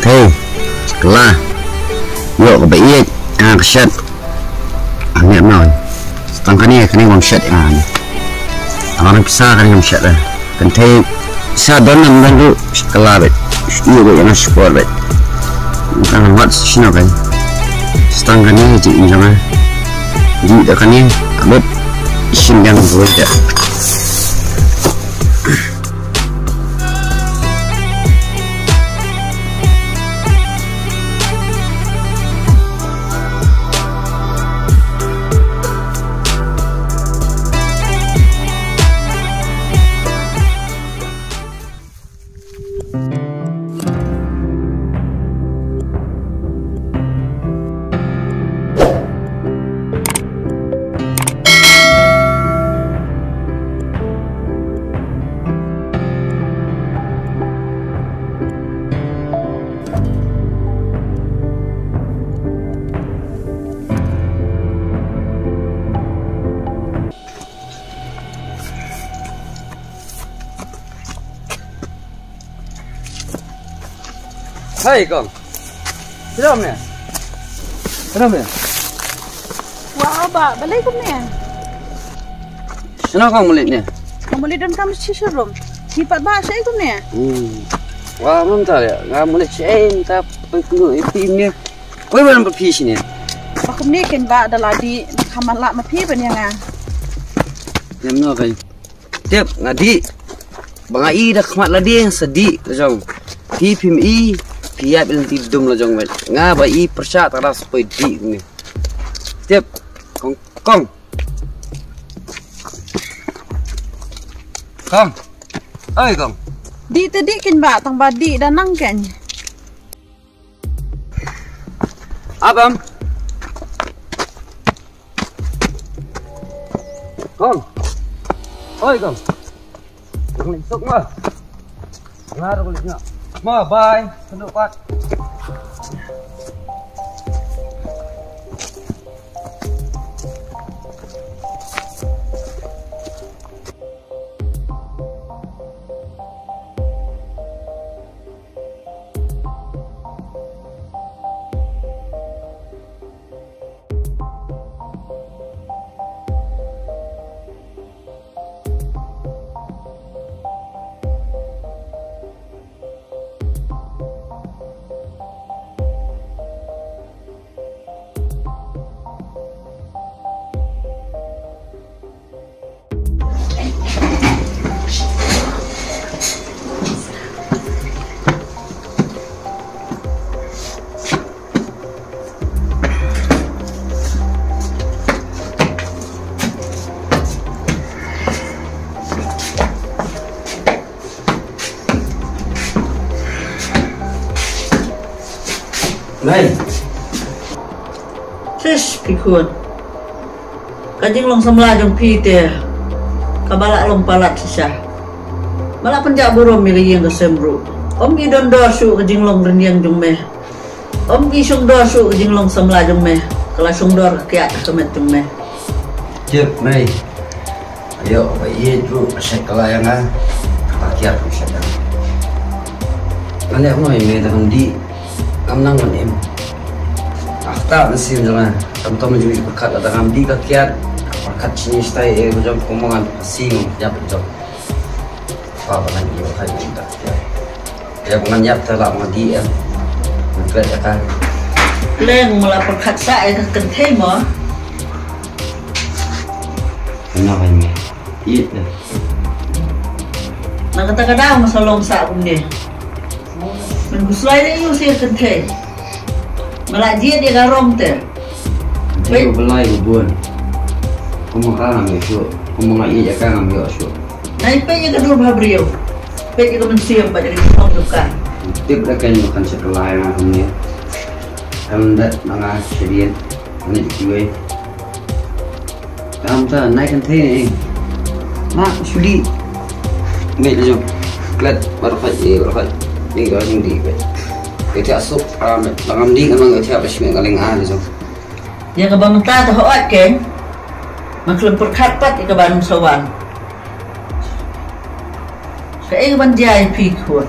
thê là yo ba iya kshat ane mau tangkani wang shat orang pisah kan yang shat kan thê sa don nam dan lu kala bet iyo go yang sport bet kan wat sino kan tangkani ji injama di dakani abet isin yang goja Hai kong, kenapa ni? Kenapa? Wah, Abah, balik ke ni? Kenapa kong balik ni? Kamu balik dan kamu sisir rom. Hipat bahasa itu ni? Wah, belum tahu ya. Nggak boleh chain, tapi kau itu ni. Kau belum pergi sini. Aku ni kan bah adalah di kamar lak mapi ben yang Yang mana kau? Tiap ngadi. Bang Ai dah kemat ladi yang sedih, jauh. PMI Piat bilang tidum lo jong bet. Nga ba I persya tara supaya di ni. Tiap kong. Kong. Oi kong. Di tadi kan bah tang badi dan nang kan. Abam. Kong. Oi kong. Kong sok mah. Ngaruh kulitnya. Ma, bye. Tunduk Pat. Này Sis pikun Kajing long samla jong pite Kabala long palat sisa Malah penjak burom milih yang kesembru Om idon dosu kajing long renyang jong meh Om isung dosu kajing long samla jong meh Kala sung dor kiat kemet jong meh Cip, Mai. Ayo, bayi tu saya kelayangan kiat bisa dah. Nanti aku mau ini dengan di Kamnang menim. Akta nasi jangan. Kamu menjadi berkat ada kamdi kakiat. Berkat sini stay macam omongan sing ya betul. Apa lagi yang kaya kita. Ya bukan nyap telah mandi ya. Mungkin akan. Leng malah berkat saya ke kenteng mo. Kenapa ini? Iya. Nak kata kadang masalah sak pun dia. Menguslai dia usir kenteng. Malah dia garong teh. Baik belai buan. Kamu kan ambil kamu ngai kan ambil show. Naik pe je kedul bhabriyo. Pe je mensiam pada di tong dukan. Tip akan makan sekelai macam ni. Anda mana serian ni juga. Kamu tu naik kenteng. Mak sudi. Ni je. Klat berfat. Ni orang di. Kita asuk langam di memang kita apa sih ngaling ada so. Yang kebangun tak tahu kan? Maklum perkapat ke Bandung Sawan. Saya ban jai pikun.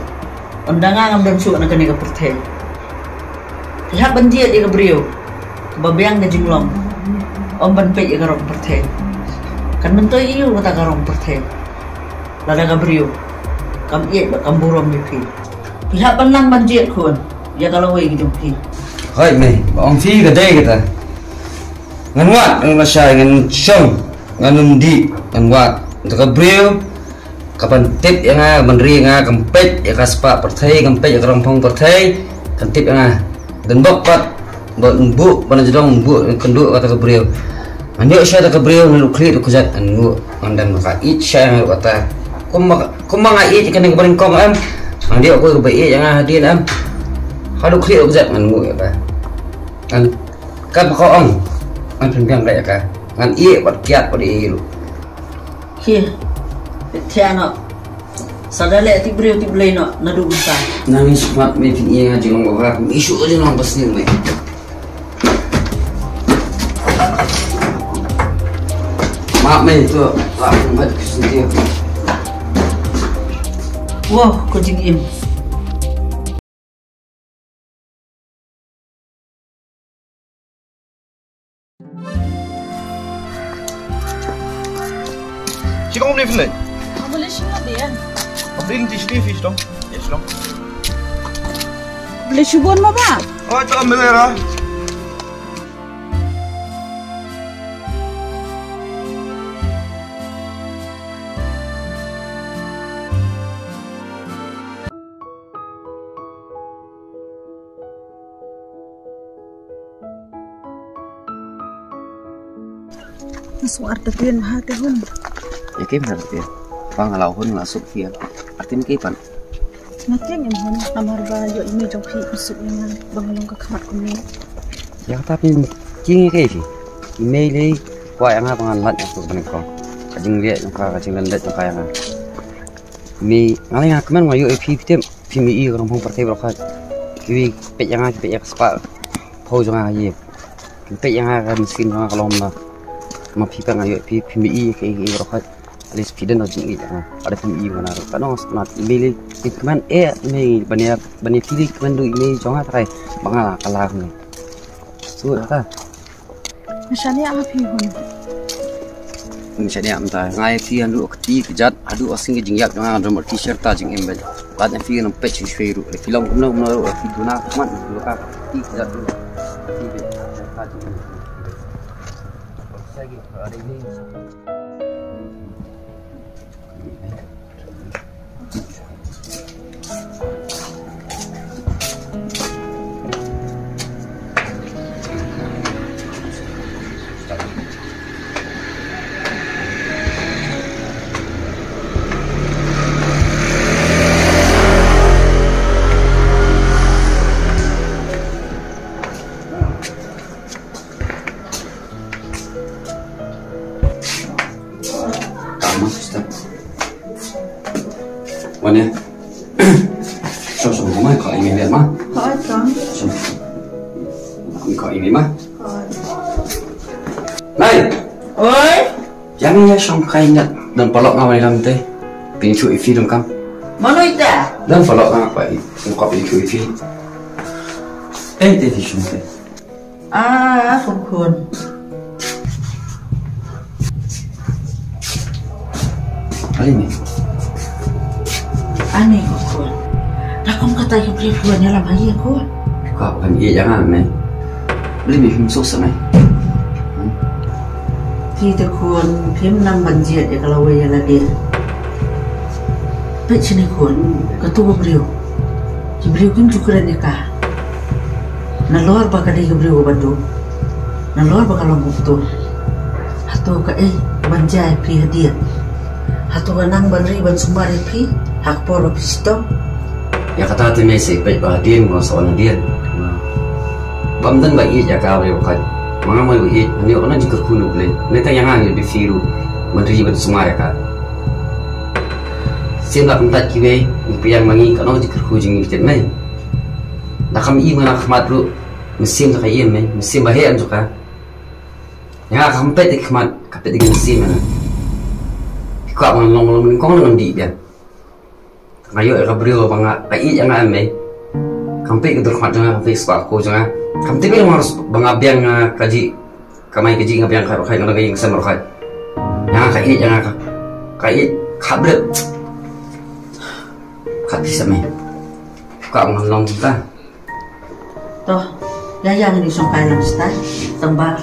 Undangan ngam dan suka nak kena ke perteh. pihak banjir di Gabriel kebabiang na jinglong om banpe ya garong perthe kan mentoy iyo kata garong perthe lada Gabriel kam iet kam burom mi pi pihak benang banjir kun ya kalau we gitu pi Hoi mày, ông phi cái đây kita. Ngan wat, ngan masya, ngan syong, ngan di, ngan wat. Untuk Gabriel, kapan tip yang menri yang kempet, ya kaspa pertai, kempet ya kerompong pertai, kan tip yang dan bapak, buat embu, mana jedong embu, kenduk kata Gabriel. Anjok saya kata Gabriel, nelu klik tu kuzat, anu, andan maka it saya nelu kata, kumang it ikan yang paling kong am, anjok aku kebaik yang hadir am. Kalau klik objek ngan mu ya ba ngan kan kau ong ngan pembiang kayak ka ngan iya buat kiat pada iya lu Hier, tiano. Sadale ti brio ti bleno na dugusa. nangis mat me fin iya ngaji long bapak isu aja long pas nih me maaf me itu langsung buat kesentia Wow, kucing im. Chị có hôm nay phân lệnh? Boleh syukur dia. Hôm nay thì chị fish dong. Yes dong. Boleh syukur mah pak? Oh, itu ambil ya. Masuk arti tuan hati hun. ya kim hal ya bang halau hun masuk via artinya kipan Nanti yang hun amar bayo ini jauhi masuk yang bangun ke kamar kami. ya tapi kini kayak sih email ini kuat yang apa ngalat untuk menengkong kajing lihat yang kajing landat yang kaya mi ngalih ngakeman ngayu ep tim pmi orang partai berkat kiwi pet yang sepak pau jangan aja pet yang miskin jangan kalau ma pipa ngayu ep pmi kayak berkat alis piden atau jingit ada pmi mana karena not email keman ini banyak pilih keman do email jangan try bangalah kalah ni so ta Misalnya apa hun? misalnya entah ngai fi andu keti kejat adu asing ke jingyap jangan ada mer t-shirt ta jing embel bad fi nam pech shweru le film kumna fi duna kaman lu ka ti kejat tu ti be ta jing lagi ada ini Mana? So rumah kau ini lihat mah? Kau kan? Kau ini mah? Nay, Oi, jangan ya songkai ingat dan polok ngawal dalam teh. Pincu ifi dong kam. mana ita? Dan polok ngapa? Engkau pincu ifi. Teh songkai. Ah, kun. Kali ni. Aneh kun. Dah kamu kata yang beli buahnya lama lagi kun. Kau kan iya jangan nih. Beli mie film susah nih. Kita kun film nang banjir ya kalau we yang lagi. Pet sini kun, ketua beliau. Beliau kan juga nikah. Nalor bakal dia beliau bantu. Nalor bakal lombok tu. Atau ke banjai pri hadiah. Atau nang banri ban sumari pri hak por pisto. Ya kata hati mesej baik bahagian mau soal dia. Bamdan baik iya jaga boleh bukan. Mga mau iya, ni orang juga kuno boleh. Nanti yang angin di firu, menteri ban semua ya kan. Siapa pentat kiwe, yang mangi kalau juga kujing itu ni. Dah kami iya mana khmat lu, mesin tu kaya ni, mesin bahaya juga. Yang kampet di khmat, kampet di mesin mana. Kau orang kau dengan di dia. Ngayo Gabriel bangga, baik jangan ame. Kampi gitu kmat jangan fix aku jangan. Kampi pilih harus bengabiang kaji kamai kaji ngabiang kai ngalagi ngesen rokai. Yang kai ini jangan kai kabret. Kat bisa me. Kau ngalong kita. Toh, yang ini songkai lang stay. Tambah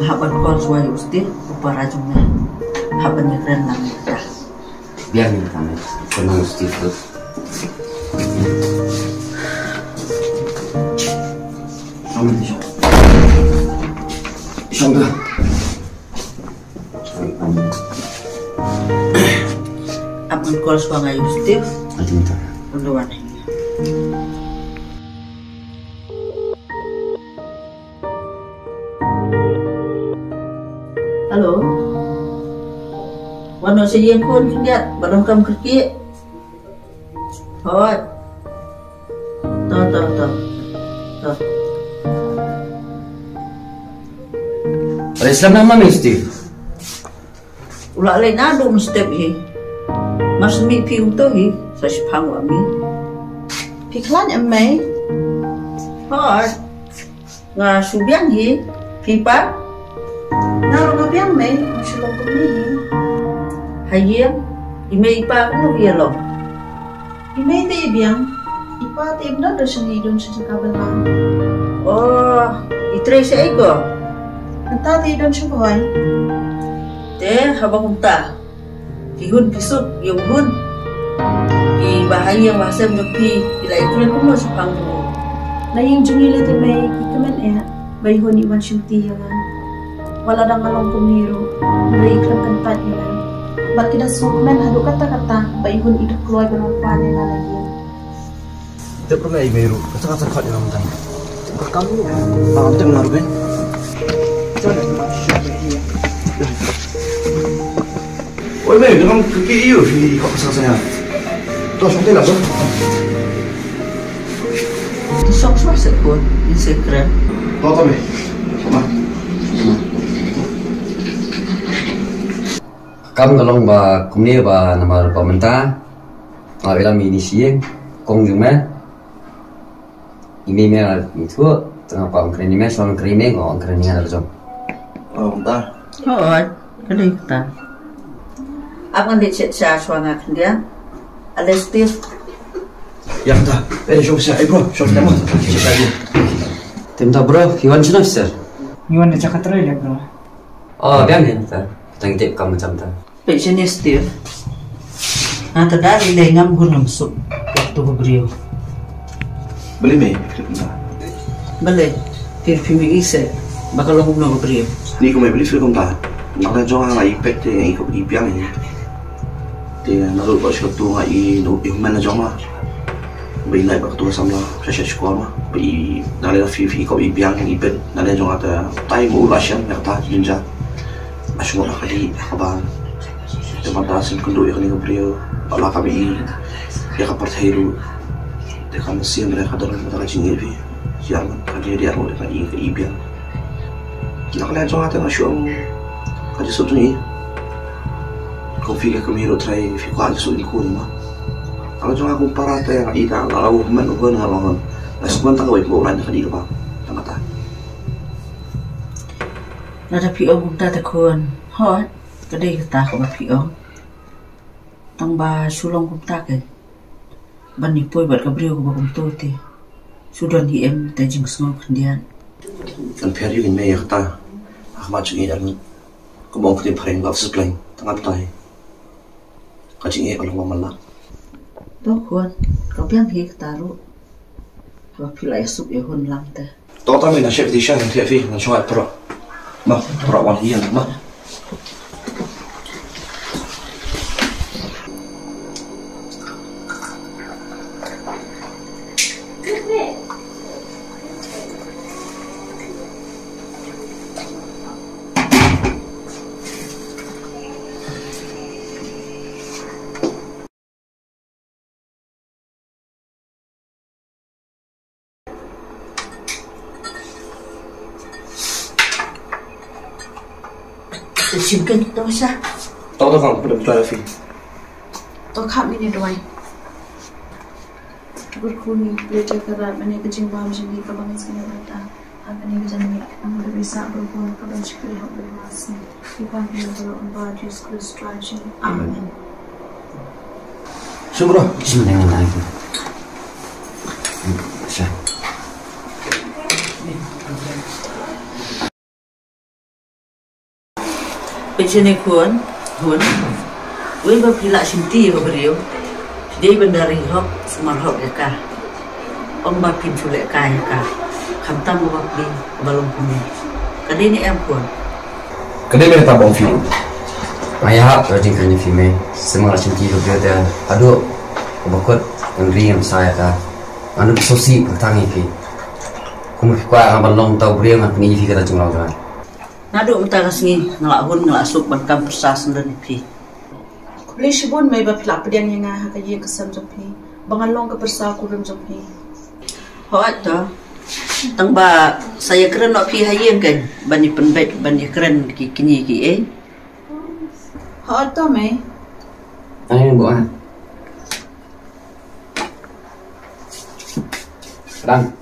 mahaban kol suai ustir upah rajungnya. Mahaban keren lang kita. Biar nih kami senang ustir tu. Kamu di sana. Di sana. Abang kol suai ustir. Nanti minta. Unduan ini. Halo. Wano sa iyang kun kindat, balong kam kerki. Hot. To. Islam nama mesti. Ula lay nado mo step hi. Mas mi piu to hi sa sipang wa mi. Piklan emay. Hot. Nga subyang hi. Pipa. Naro nga biyang may. Masyulong kumihi. Hayang. Imay ipa ko yelo. Imay te ibiyang. Ipa te ibna do siya nidon siya sa kabalang. Oh, itre sa ego. Anta te idon siya buhay. Te habang unta. Kihun kisuk yung hun. Ki bahayang wasam yung pi. Ila ikren ko mo sa pangko. Laying jungila te may kikaman bayhon iwan siyang tiyangan. Wala dang along kumiro. Mariklang kantan ilan. Ba't kinasukman hado kata-kata bayhon idukloy ko ng panin na lagyan. Tidak pernah imeru. Kata-kata kat dalam tangan. Kamu paham tak benar kan? Jodoh masya Allah. Oi, Mei, dengan kaki iyo di kau kesana. Tuh, sampai lah, bro. Tisok swasa ko. Insekren. Tuh, Mei. Sama. Kamu tolong ba kumni ba nama pemerintah. Ilam ini siang kong jumlah. Ini mel itu tengah pam keren ini soal keren ini kok keren ini ada jom. Oh, bentar. Hot. Kadai kita. Abang dicet sa suanga kandia. Alestif. Ya, bentar. Jom saya, bro. Jom kita mau. Cek lagi. Timta bro, Iwan cina sir. Iwan dah cakap terus ya bro. Oh, biar nih kita. Tengok tip kamu macam tu. Pension Steve. Nanti dari lengam gunung sup. Waktu beriu. Beli, Mei. Bentar. Balik. Firfimi ise. Bakal lo mau beriu. Ni kau Mei beli film tak? Nak dah jual lagi pek tu yang ikut ipiang ni. Dia nak lupa sesuatu ngai mana jual mah. Beli naik bakal tu sama saya sekolah mah. Beli dari fi kau ipiang yang ipet. Dari jual ada tai mu lasian yang tak jinja. Masuk nak kali abang. Tempat dasim kundu yang ni beriu. Allah kami dia kapal hiru. Dia kami siang mereka dalam mata cingir fi. Siang kerja dia orang yang ipiang. Nak lihat jual ada masuk. Kaji suatu ni, kau fikir kami ro try fikir aja suatu ikut ni mah. Kalau cuma aku parah tu yang ida, kalau mana pun halangan, nasi tak kau ikut orang yang kadi apa, tak kata. Nada piong kita tekun. Hot. Kadai kita kau piong. Tangba sulong kita ke. Bani pui buat kabriu kau bakum tu ti. Sudah di tajing semua kendian. Kan pergi ni meh kata, aku macam ni dalam. Kau mau kita pergi nggak sesuai, tengah betai. Kaji kalau mau malah. Tuh kuan, kau piang hi taruh. Kau pilih sup ya hun lang teh. Tahu tak mana chef di sana yang fi, nak cuba perah. Mah, perah wan hian mah. Simpan tu sah. Tahu tak kamu betul-betul fi. Toh kami ni doai. berkuni belajar kerat mana kejing bam jadi kabang sekali rata apa ni kejang ni ang berbisa berkuni kabang sekali hak bermasi kita hidup dalam baju Kristus Tuhan. Amin. Syukur. Bismillahirrahmanirrahim. Syah. Pensiun kun, gue berpilak sinti berberiu. Jadi bendari hok semar hok ya Om bapin sulek kaya Kamtam bapak di balong kumi. Kali ini em kun. Kedai mereka bong film. Ayah rajin kanya film. Semua cinti berbeda dia. Aduh, kebakut ngeri saya kah. Anu sosi bertangi fi. Kumu kuat ngaban long tau beriang ngak ni fi kata jumlah kan. Nadu minta kasih ngelakun ngelasup bankam persas sendiri pi. Boleh sebut mai bapilak pediang yang ngah kaya kesam jopi. Bangalong ke persa kurum jopi. Hoat tu. Tang ba saya keren nak pi hayang kan. Bani penbet bani keren kini ki Hoat tu mai. Ayo buat. Dan